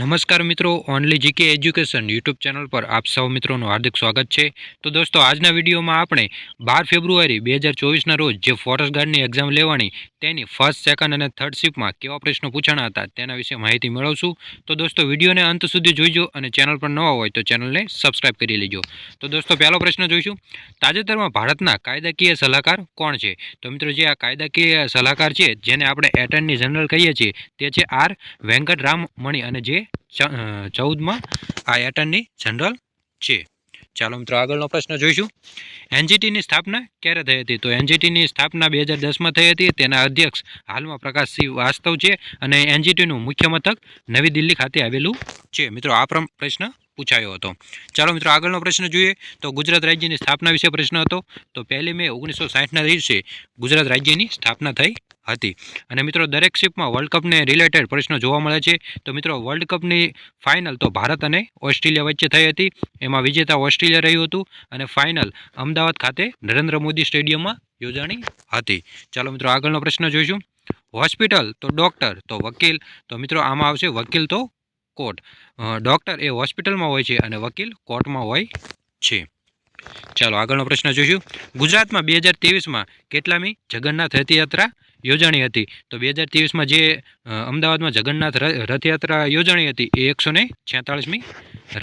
નમસ્કાર મિત્રો, only GK education YouTube channel પર આપ સૌ મિત્રોનું હાર્દિક સ્વાગત છે। તો દોસ્તો, આજના વિડીયોમાં આપણે 12 ફેબ્રુઆરી 2024ના રોજ જે ફોરેસ્ટ ગાર્ડની એક્ઝામ લેવાની તેની ફર્સ્ટ, સેકન્ડ અને થર્ડ શિફ્ટમાં કેવા પ્રશ્નો પૂછાણા હતા તેના વિશે માહિતી મેળવશું। તો દોસ્તો, વિડીયોને અંત સુધી જોઈજો અને ચેનલ પર નવા હોય તો ચેનલને સબસ્ક્રાઇબ કરી લેજો। તો દોસ્તો, પહેલો પ્રશ્ન જોઈશું, તાજેતરમાં ભારતના કાયદાકીય સલાહકાર કોણ છે? તો મિત્રો, જે આ કાયદાકીય સલાહકાર છે જેને આપણે એટર્ની જનરલ કહીએ છીએ તે છે આર વેંકટરામમણી અને જે 14માં આ એટર્ની જનરલ છે। ચાલો મિત્રો, આગળનો પ્રશ્ન જોઈશું, એનજીટીની સ્થાપના ક્યારે થઈ હતી? તો એનજીટીની સ્થાપના 2010માં થઈ હતી। તેના અધ્યક્ષ હાલમાં પ્રકાશ શ્રીવાસ્તવ છે અને એનજીટીનું મુખ્ય મથક નવી દિલ્હી ખાતે આવેલું છે। મિત્રો, આ પ્રશ્ન પૂછાયો હતો। ચાલો મિત્રો, આગળનો પ્રશ્ન જોઈએ તો ગુજરાત રાજ્યની સ્થાપના વિશે પ્રશ્ન હતો। તો 1 મે 1960ના દિવસે ગુજરાત રાજ્યની સ્થાપના થઈ હતી। અને મિત્રો, દરેક શિપમાં વર્લ્ડ કપને રિલેટેડ પ્રશ્નો જોવા મળે છે। તો મિત્રો, વર્લ્ડ કપની ફાઇનલ તો ભારત અને ઓસ્ટ્રેલિયા વચ્ચે થઈ હતી। એમાં વિજેતા ઓસ્ટ્રેલિયા રહ્યું હતું અને ફાઇનલ અમદાવાદ ખાતે નરેન્દ્ર મોદી સ્ટેડિયમમાં યોજાણી હતી। ચાલો મિત્રો, આગળનો પ્રશ્ન જોઈશું, હોસ્પિટલ તો ડૉક્ટર તો વકીલ? તો મિત્રો, આમાં આવશે વકીલ તો કોર્ટ। ડૉક્ટર એ હોસ્પિટલમાં હોય છે અને વકીલ કોર્ટમાં હોય છે। ચાલો, આગળનો પ્રશ્ન જોઈશું, ગુજરાતમાં 2023માં કેટલામી જગન્નાથ રથયાત્રા યોજાણી હતી? તો 2023માં જે અમદાવાદમાં જગન્નાથ રથયાત્રા યોજાણી હતી એ 146મી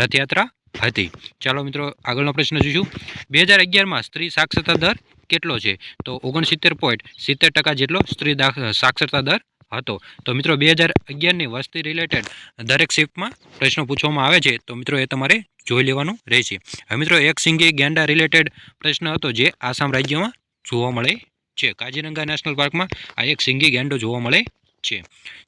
રથયાત્રા હતી। ચાલો મિત્રો, આગળનો પ્રશ્ન જોઈશું, 2011માં સ્ત્રી સાક્ષરતા દર કેટલો છે? તો 69.70% જેટલો સ્ત્રી સાક્ષરતા દર હતો। તો મિત્રો, 2011ની વસ્તી રિલેટેડ દરેક શિફ્ટમાં પ્રશ્નો પૂછવામાં આવે છે, તો મિત્રો એ તમારે જોઈ લેવાનું રહેશે। હવે મિત્રો, એક સિંગી ગેંડા રિલેટેડ પ્રશ્ન હતો જે આસામ રાજ્યમાં જોવા મળે છે। કાજીરંગા નેશનલ પાર્કમાં આ એક સિંગી ગેંડો જોવા મળે છે।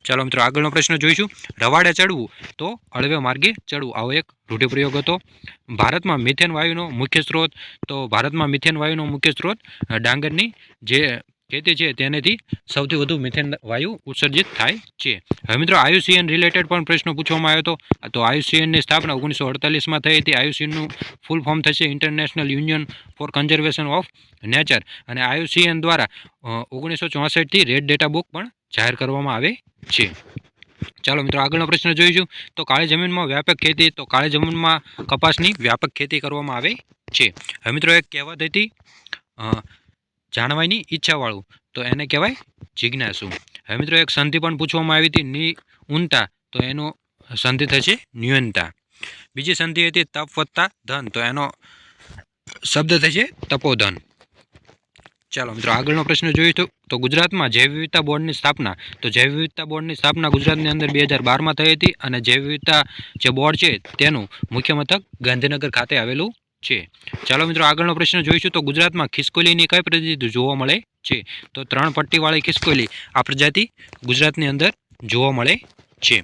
ચાલો મિત્રો, આગળનો પ્રશ્ન જોઈશું, રવાડે ચડવું તો અળવે માર્ગે ચડવું, આવો એક રૂઢિપ્રયોગ હતો। ભારતમાં મિથેન વાયુનો મુખ્ય સ્ત્રોત? તો ભારતમાં મિથેન વાયુનો મુખ્ય સ્ત્રોત ડાંગરની જે ખેતી છે તેનાથી સૌથી વધુ મિથેન વાયુ ઉત્સર્જિત થાય છે। હવે મિત્રો, આયુસીએન રિલેટેડ પણ પ્રશ્નો પૂછવામાં આવ્યો હતો। તો આયુસીએનની સ્થાપના 1948માં થઈ હતી। આયુસીએનનું ફૂલ ફોર્મ થશે international union for conservation of nature અને આયુસીએન દ્વારા 1964થી રેડ ડેટા બુક પણ જાહેર કરવામાં આવે છે। ચાલો મિત્રો, આગળનો પ્રશ્ન જોઈશું, તો કાળી જમીનમાં વ્યાપક ખેતી? તો કાળી જમીનમાં કપાસની વ્યાપક ખેતી કરવામાં આવે છે। હવે મિત્રો, એક કહેવત હતી જાણવાની ઈચ્છાવાળું, તો એને કહેવાય જિજ્ઞાસુ। હવે મિત્રો, એક સંધિ પણ પૂછવામાં આવી હતી નિઉનતા, તો એનો સંધિ થશે ન્યૂનતા। બીજી સંધિ હતી તપ વત્તા ધન, તો એનો શબ્દ થશે તપોધન। ચાલો મિત્રો, આગળનો પ્રશ્ન જોઈએ તો ગુજરાતમાં જૈવ વિવિધતા બોર્ડની સ્થાપના? તો જૈવ વિવિધતા બોર્ડની સ્થાપના ગુજરાતની અંદર 2012માં થઈ હતી અને જૈવ વિવિધતા જે બોર્ડ છે તેનું મુખ્ય મથક ગાંધીનગર ખાતે આવેલું છે। ચાલો મિત્રો, આગળનો પ્રશ્ન જોઈશું, તો ગુજરાતમાં ખિસકોલીની કઈ પ્રજાતિ જોવા મળે છે? તો 3 પટ્ટીવાળી ખિસકોલી આ પ્રજાતિ ગુજરાતની અંદર જોવા મળે છે।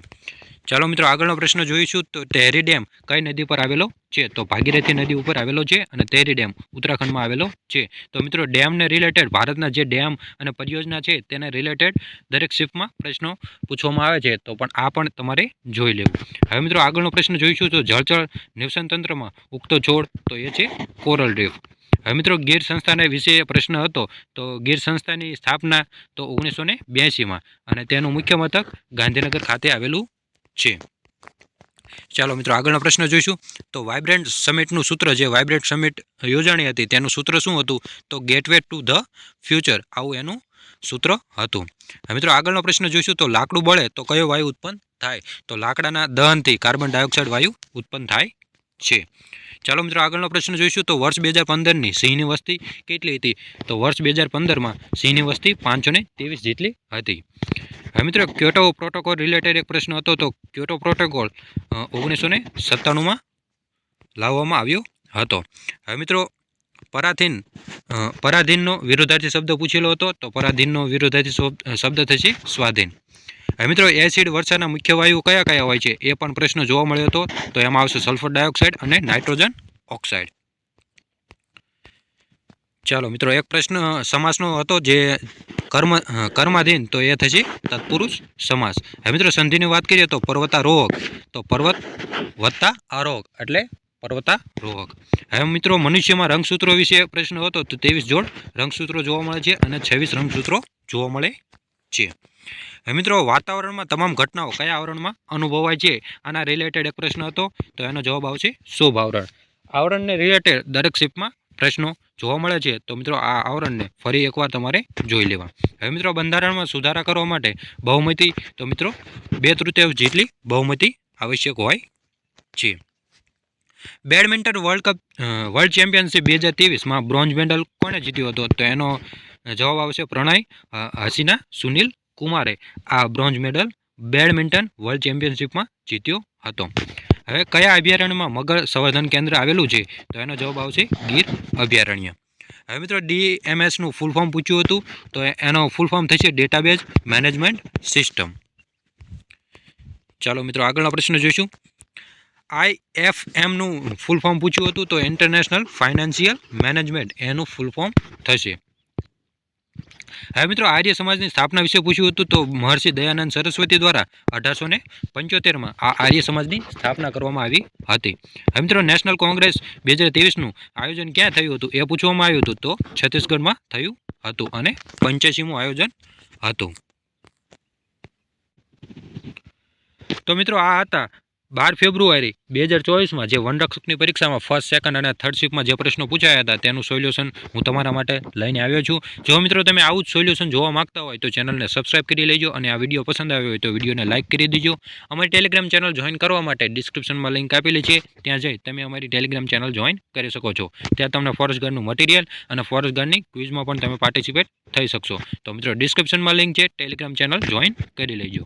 ચાલો મિત્રો, આગળનો પ્રશ્ન જોઈશું, તો તેરી ડેમ કઈ નદી પર આવેલો છે? તો ભાગીરથી નદી ઉપર આવેલો છે અને તેરી ડેમ ઉત્તરાખંડમાં આવેલો છે। તો મિત્રો, ડેમને રિલેટેડ ભારતના જે ડેમ અને પરિયોજના છે તેને રિલેટેડ દરેક શિફ્ટમાં પ્રશ્નો પૂછવામાં આવે છે, તો પણ આ પણ તમારે જોઈ લેવું। હવે મિત્રો, આગળનો પ્રશ્ન જોઈશું, તો જળચર નિવસન તંત્રમાં ઉગતો છોડ? તો એ છે કોરલ રીફ। હવે મિત્રો, ગીર સંસ્થાના વિશે પ્રશ્ન હતો। તો ગીર સંસ્થાની સ્થાપના તો 1982માં અને તેનું મુખ્ય મથક ગાંધીનગર ખાતે આવેલું છે। ચાલો મિત્રો, આગળનો પ્રશ્ન જોઈશું, તો વાઇબ્રન્ટ સમિટનું સૂત્ર, જે વાઇબ્રન્ટ સમિટ યોજાણી હતી તેનું સૂત્ર શું હતું? તો ગેટવે ટુ ધ ફ્યુચર, આવું એનું સૂત્ર હતું। હવે મિત્રો, આગળનો પ્રશ્ન જોઈશું, તો લાકડું બળે તો કયો વાયુ ઉત્પન્ન થાય? તો લાકડાના દહનથી કાર્બન ડાયોક્સાઇડ વાયુ ઉત્પન્ન થાય છે। ચાલો મિત્રો, આગળનો પ્રશ્ન જોઈશું, તો વર્ષ 2015ની સિંહની વસ્તી કેટલી હતી? તો વર્ષ 2015માં સિંહની વસ્તી 523 જેટલી હતી। હવે મિત્રો, ક્યોટો પ્રોટોકોલ રિલેટેડ એક પ્રશ્ન હતો। તો ક્યોટો પ્રોટોકોલ 1997માં લાવવામાં આવ્યો હતો। હવે મિત્રો, પરાધીનનો વિરોધાર્થી શબ્દ પૂછેલો હતો। તો પરાધીનનો વિરોધાર્થી શબ્દ થશે સ્વાધીન। હવે મિત્રો, એસિડ વર્ષાના મુખ્ય વાયુ કયા કયા હોય છે એ પણ પ્રશ્ન જોવા મળ્યો હતો। તો એમાં આવશે સલ્ફર ડાયોક્સાઇડ અને નાઇટ્રોજન ઓક્સાઇડ। ચાલો મિત્રો, એક પ્રશ્ન સમાસનો હતો જે કર્માધીન, તો એ થશે તત્પુરુષ સમાસ। હવે મિત્રો, સંધિની વાત કરીએ તો પર્વતારોહક, તો પર્વત વત્તા આરોહક એટલે પર્વતારોહક। હવે મિત્રો, મનુષ્યમાં રંગસૂત્રો વિશે પ્રશ્ન હતો। તો 23 જોડ રંગસૂત્રો જોવા મળે છે અને 26 રંગસૂત્રો જોવા મળે છે। હવે મિત્રો વાતાવરણમાં તમામ ઘટનાઓ કયા આવરણમાં અનુભવાય છે આના રિલેટેડ એક પ્રશ્ન હતો, તો એનો જવાબ આવશે શુભ આવરણ. આવરણને રિલેટેડ દરેક શિફ્ટમાં પ્રશ્નો જોવા મળે છે, તો મિત્રો આ આવરણને ફરી એકવાર તમારે જોઈ લેવા. હવે મિત્રો બંધારણમાં સુધારા કરવા માટે બહુમતી, તો મિત્રો 2/3 જેટલી બહુમતી આવશ્યક હોય છે. બેડમિન્ટન વર્લ્ડ ચેમ્પિયનશિપ 2023માં બ્રોન્ઝ મેડલ કોણે જીત્યો હતો, તો એનો જવાબ આવશે પ્રણય હસીના સુનિલ કુમારે આ બ્રોન્ઝ મેડલ બેડમિન્ટન વર્લ્ડ ચેમ્પિયનશિપમાં જીત્યો હતો. હવે કયા અભયારણ્યમાં મગર સંવર્ધન કેન્દ્ર આવેલું છે, તો એનો જવાબ આવશે ગીર અભયારણ્ય. હવે મિત્રો DMSનું ફૂલ ફોર્મ પૂછ્યું હતું, તો એનો ફૂલ ફોર્મ થશે ડેટાબેઝ મેનેજમેન્ટ સિસ્ટમ. ચાલો મિત્રો આગળનો પ્રશ્ન જોઈશું. IFMનું ફૂલ ફોર્મ પૂછ્યું હતું, તો ઇન્ટરનેશનલ ફાઇનાન્શિયલ મેનેજમેન્ટ એનું ફૂલ ફોર્મ થશે. હવે મિત્રો આર્ય સમાજની સ્થાપના વિશે પૂછ્યું હતું, તો મહર્ષિ દયાનંદ સરસ્વતી દ્વારા 1875માં આ આર્ય સમાજની સ્થાપના કરવામાં આવી હતી. હવે મિત્રો નેશનલ કોંગ્રેસ 2023નું આયોજન ક્યાં થયું હતું એ પૂછવામાં આવ્યું હતું, તો છત્તીસગઢમાં થયું હતું અને 85મું આયોજન હતું. તો મિત્રો આ હતા 12 ફેબ્રુઆરી 2024માં જે વનરક્ષકની પરીક્ષામાં ફર્સ્ટ, સેકન્ડ અને થર્ડ શિફ્ટમાં જે પ્રશ્નો પૂછાયા હતા તેનું સોલ્યુશન હું તમારા માટે લઈને આવ્યો છું. જો મિત્રો તમે આવું જ સોલ્યુશન જોવા માંગતા હોય તો ચેનલને સબસ્ક્રાઇબ કરી લેજો અને આ વિડીયો પસંદ આવ્યો હોય તો વિડીયોને લાઇક કરી દેજો. અમારી ટેલિગ્રામ ચેનલ જોઈન કરવા માટે ડિસ્ક્રિપ્શનમાં લિંક આપેલી છે, ત્યાં જઈ તમે અમારી ટેલિગ્રામ ચેનલ જોઈન કરી શકો છો. ત્યાં તમને ફોરેસ્ટ ગાર્ડનું મટીરિયલ અને ફોરેસ્ટ ગાર્ડની ક્વિઝમાં પણ તમે પાર્ટિસિપેટ થઈ શકશો. તો મિત્રો ડિસ્ક્રિપ્શનમાં લિંક છે, ટેલિગ્રામ ચેનલ જોઈન કરી લેજો.